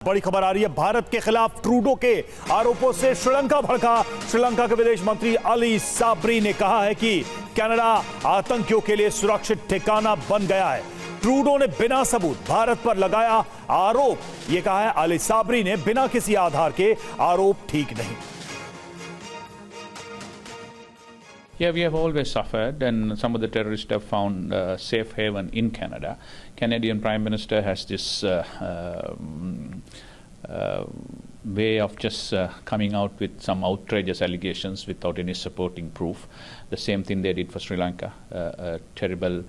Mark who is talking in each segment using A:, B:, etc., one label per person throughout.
A: बड़ी खबर आ रही है। भारत के खिलाफ ट्रूडो के आरोपों से श्रीलंका भड़का। श्रीलंका के विदेश मंत्री अली साबरी ने कहा है कि कनाडा आतंकियों के लिए सुरक्षित ठिकाना बन गया है। ट्रूडो ने बिना सबूत भारत पर लगाया आरोप। यह कहा है अली साबरी ने, बिना किसी आधार के आरोप ठीक नहीं।
B: Yeah, we have always suffered, and some of the terrorists have found safe haven in Canada. Canadian Prime Minister has this way of just coming out with some outrageous allegations without any supporting proof. The same thing they did for Sri Lanka, a terrible,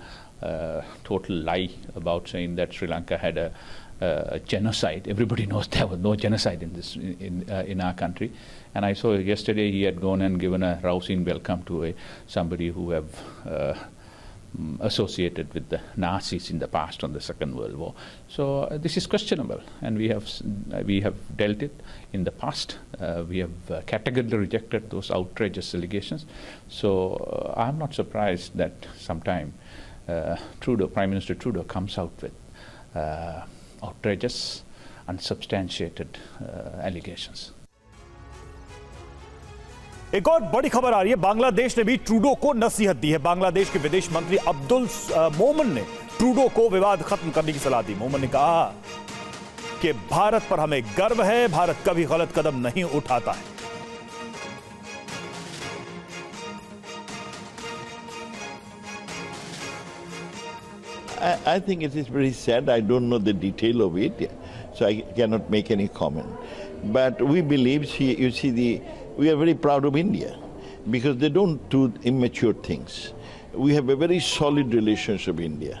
B: total lie about saying that Sri Lanka had a genocide. Everybody knows there was no genocide in our country. And I saw yesterday he had gone and given a rousing welcome to somebody who have associated with the Nazis in the past on the Second World War. So this is questionable, and we have dealt it in the past. We have categorically rejected those outrageous allegations. So I'm not surprised that sometime Prime Minister Trudeau comes out with outrageous, unsubstantiated allegations.
A: एक और बड़ी खबर आ रही है। बांग्लादेश ने भी Trudeau को नसीहत दी है। बांग्लादेश के विदेश मंत्री अब्दुल मोमन ने ट्रूडो को विवाद खत्म करने की सलाह दी। मोमन ने कहा कि भारत पर हमें गर्व है, भारत कभी गलत कदम नहीं उठाता है।
C: I think it is very sad. I don't know the detail of it, so I cannot make any comment. But we believe, we are very proud of India because they don't do immature things. We have a very solid relationship with India,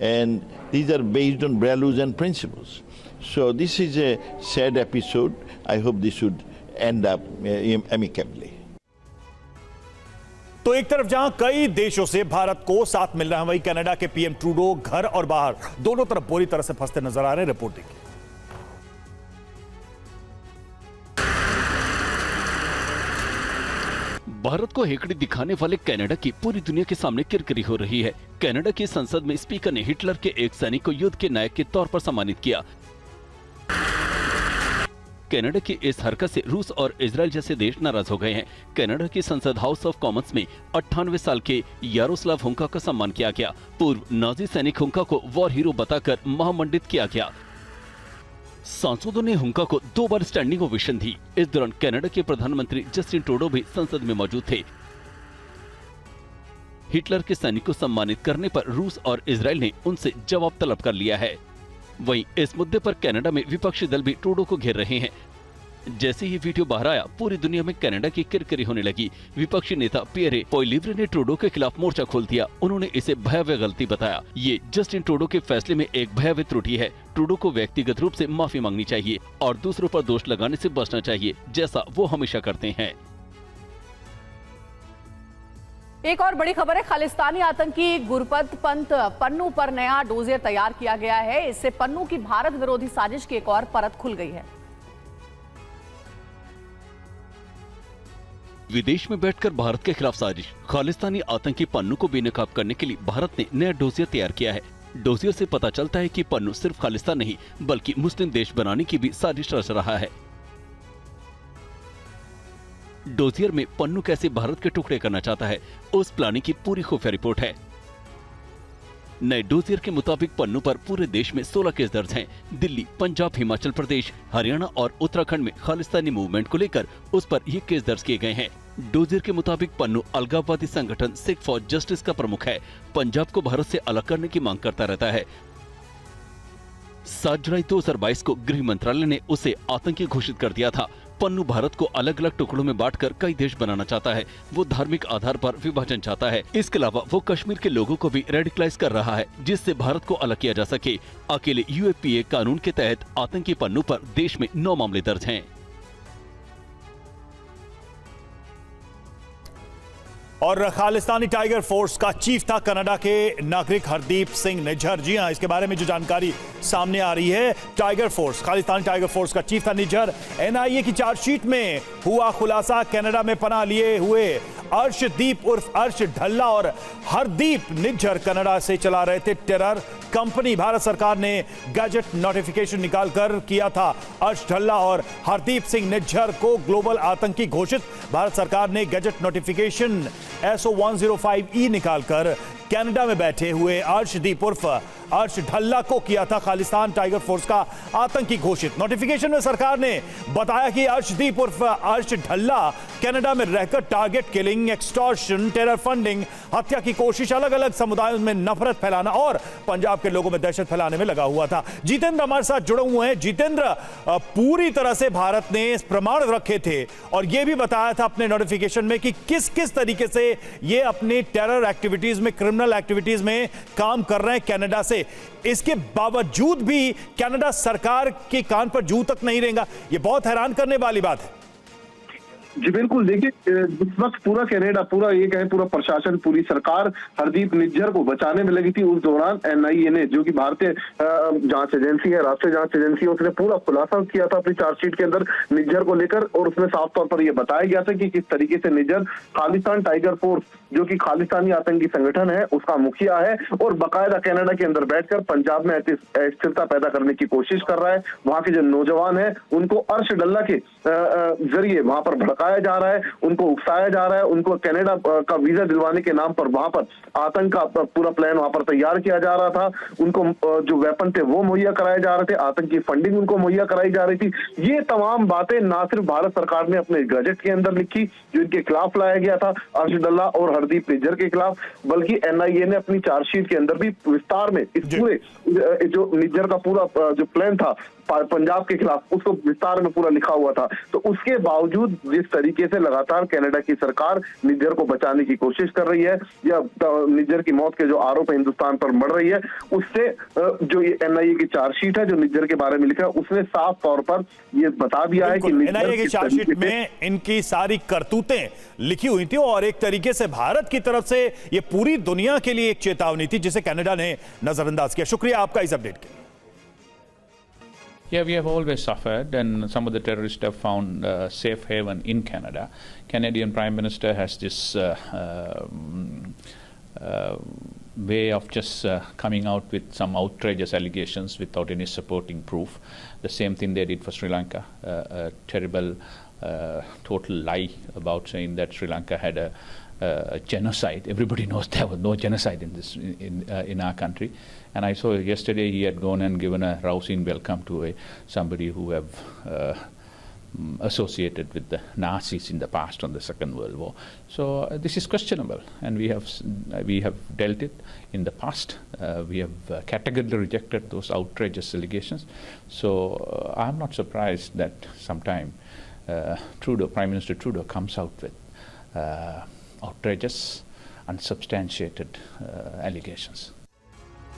C: and these are based on values and principles. So this is a sad episode. I hope this should end up amicably.
A: तो एक तरफ जहां कई देशों से भारत को साथ मिल रहा है, वहीं कनाडा के पीएम ट्रूडो घर और बाहर दोनों तरफ बुरी तरह से फंसते नजर आ रहे हैं। रिपोर्टिंग
D: भारत को हेकड़ी दिखाने वाले कनाडा की पूरी दुनिया के सामने किरकिरी हो रही है। कनाडा की संसद में स्पीकर ने हिटलर के एक सैनिक को युद्ध के नायक के तौर पर सम्मानित किया। कनाडा की इस हरकत से रूस और इजराइल जैसे देश नाराज हो गए हैं। कनाडा की संसद हाउस ऑफ कॉमन्स में 98 साल के यारोस्लाव हुंका का सम्मान किया गया। पूर्व नाजी सैनिक हुंका को वॉर हीरो बताकर महामंडित किया गया। सांसदों ने हुंका को 2 बार स्टैंडिंग ओवेशन दी। इस दौरान कनाडा के प्रधानमंत्री जस्टिन ट्रूडो भी संसद में मौजूद थे। हिटलर के सैनिक को सम्मानित करने पर रूस और इजराइल ने उनसे जवाब तलब कर लिया है। वहीं इस मुद्दे पर कनाडा में विपक्षी दल भी ट्रूडो को घेर रहे हैं। जैसे ही वीडियो बाहर आया, पूरी दुनिया में कनाडा की किरकिरी होने लगी। विपक्षी नेता पियरे पोइलिवरे ने ट्रूडो के खिलाफ मोर्चा खोल दिया। उन्होंने इसे भयावह गलती बताया। ये जस्टिन ट्रूडो के फैसले में एक भयावह त्रुटि है। ट्रूडो को व्यक्तिगत रूप से माफी मांगनी चाहिए और दूसरों पर दोष लगाने से बचना चाहिए, जैसा वो हमेशा करते हैं।
E: एक और बड़ी खबर है। खालिस्तानी आतंकी गुरपत पंत पन्नू पर नया डोजियर तैयार किया गया है। इससे पन्नू की भारत विरोधी साजिश की एक और परत खुल गई है।
D: विदेश में बैठकर भारत के खिलाफ साजिश। खालिस्तानी आतंकी पन्नू को बेनकाब करने के लिए भारत ने नया डोजियर तैयार किया है। डोजियर से पता चलता है कि पन्नू सिर्फ खालिस्तान नहीं बल्कि मुस्लिम देश बनाने की भी साजिश रच रहा है। डोजियर में पन्नू कैसे भारत के टुकड़े करना चाहता है, उस प्लानिंग की पूरी खुफिया रिपोर्ट है। नए डोजियर के मुताबिक पन्नू पर पूरे देश में 16 केस दर्ज हैं। दिल्ली, पंजाब, हिमाचल प्रदेश, हरियाणा और उत्तराखंड में खालिस्तानी मूवमेंट को लेकर उस पर ये केस दर्ज किए गए हैं। डोजियर के मुताबिक पन्नू अलगाववादी संगठन सिख फॉर जस्टिस का प्रमुख है। पंजाब को भारत से अलग करने की मांग करता रहता है। 7 जुलाई 2022 को गृह मंत्रालय ने उसे आतंकी घोषित कर दिया था। पन्नू भारत को अलग अलग टुकड़ों में बांटकर कई देश बनाना चाहता है। वो धार्मिक आधार पर विभाजन चाहता है। इसके अलावा वो कश्मीर के लोगों को भी रेडिकलाइज कर रहा है, जिससे भारत को अलग किया जा सके। अकेले यूएपीए कानून के तहत आतंकी पन्नू पर देश में 9 मामले दर्ज हैं।
A: और खालिस्तानी टाइगर फोर्स का चीफ था कनाडा के नागरिक हरदीप सिंह निज्जर। जी हां, इसके बारे में जो जानकारी सामने आ रही है, खालिस्तानी टाइगर फोर्स का चीफ था निज्जर। एनआईए की चार्जशीट में हुआ खुलासा, कनाडा में पनाह लिए हुए अर्शदीप उर्फ अर्श ढल्ला और हरदीप निज्जर कनाडा से चला रहे थे टेरर कंपनी। भारत सरकार ने गैजेट नोटिफिकेशन निकालकर किया था अर्श ढल्ला और हरदीप सिंह निज्जर को ग्लोबल आतंकी घोषित। भारत सरकार ने गैजेट नोटिफिकेशन SO 105E निकालकर कनाडा में बैठे हुए अर्शदीप उर्फ अर्श ढल्ला को किया था खालिस्तान टाइगर फोर्स का आतंकी घोषित। नोटिफिकेशन में सरकार ने बताया कि अर्शदीप उर्फ अर्श ढल्ला कनाडा में रहकर target killing, extortion, terror funding, हत्या की कोशिश, अलग अलग समुदायों में नफरत फैलाना और पंजाब के लोगों में दहशत फैलाने में लगा हुआ था। जितेंद्र हमारे साथ जुड़े हुए हैं। जितेंद्र, पूरी तरह से भारत ने प्रमाण रखे थे और यह भी बताया था अपने नोटिफिकेशन में कि किस किस तरीके से ये अपनी टेरर एक्टिविटीज में, क्रिमिनल एक्टिविटीज में काम कर रहे हैं कनाडा से। इसके बावजूद भी कनाडा सरकार के कान पर जू तक नहीं रहेगा, यह बहुत हैरान करने वाली बात है।
F: जी बिल्कुल, देखिए इस वक्त पूरा कनाडा, पूरा ये कहें पूरा प्रशासन, पूरी सरकार हरदीप निज्जर को बचाने में लगी थी। उस दौरान NIA ने, जो कि भारतीय जांच एजेंसी है, राष्ट्रीय जांच एजेंसी है, उसने पूरा खुलासा किया था अपनी चार्जशीट के अंदर निज्जर को लेकर और उसमें साफ तौर पर यह बताया गया था कि किस तरीके से निज्जर खालिस्तान टाइगर फोर्स, जो कि खालिस्तानी आतंकी संगठन है, उसका मुखिया है और बाकायदा कनाडा के अंदर बैठकर पंजाब में अस्थिरता पैदा करने की कोशिश कर रहा है। वहां के जो नौजवान है उनको अर्श डल्ला के जरिए वहां पर भड़काया जा रहा है, उनको उकसाया जा रहा है, उनको कनाडा का वीजा दिलवाने के नाम पर वहां पर आतंक का पूरा प्लान वहां पर तैयार किया जा रहा था। उनको जो वेपन थे वो मुहैया कराए जा रहे थे, आतंकी फंडिंग उनको मुहैया कराई जा रही थी। ये तमाम बातें ना सिर्फ भारत सरकार ने अपने गजट के अंदर लिखी, जो इनके खिलाफ लाया गया था अर्श डल्ला और हरदीप निज्जर के खिलाफ, बल्कि NIA ने अपनी चार्जशीट के अंदर भी विस्तार में इस पूरे जो निज्जर का पूरा जो प्लान था पंजाब के खिलाफ, उसको विस्तार में पूरा लिखा हुआ था। तो उसके बावजूद जिस तरीके से लगातार कनाडा की सरकार निज्जर को बचाने की कोशिश कर रही है या निज्जर की मौत के जो आरोप है हिंदुस्तान पर मढ़ रही है, उससे जो ये NIA की चार्जशीट है जो निज्जर के बारे में लिखा है, उसने साफ तौर पर ये बता दिया है कि
A: NIA की चार्जशीट में इनकी सारी करतूतें लिखी हुई थी और एक तरीके से भारत की तरफ से ये पूरी दुनिया के लिए एक चेतावनी थी जिसे कनाडा ने नजरअंदाज किया। शुक्रिया आपका इस अपडेट के लिए।
B: Yeah, we have always suffered, and some of the terrorists have found safe haven in Canada. Canadian Prime Minister has this way of just coming out with some outrageous allegations without any supporting proof. The same thing they did for Sri Lanka, a terrible, total lie about saying that Sri Lanka had a genocide. Everybody knows there was no genocide in this in our country. And I saw yesterday he had gone and given a rousing welcome to somebody who have associated with the Nazis in the past on the Second World War. So this is questionable, and we have dealt it in the past. We have categorically rejected those outrageous allegations. So I'm not surprised that sometime Prime Minister Trudeau comes out with outrageous, unsubstantiated allegations.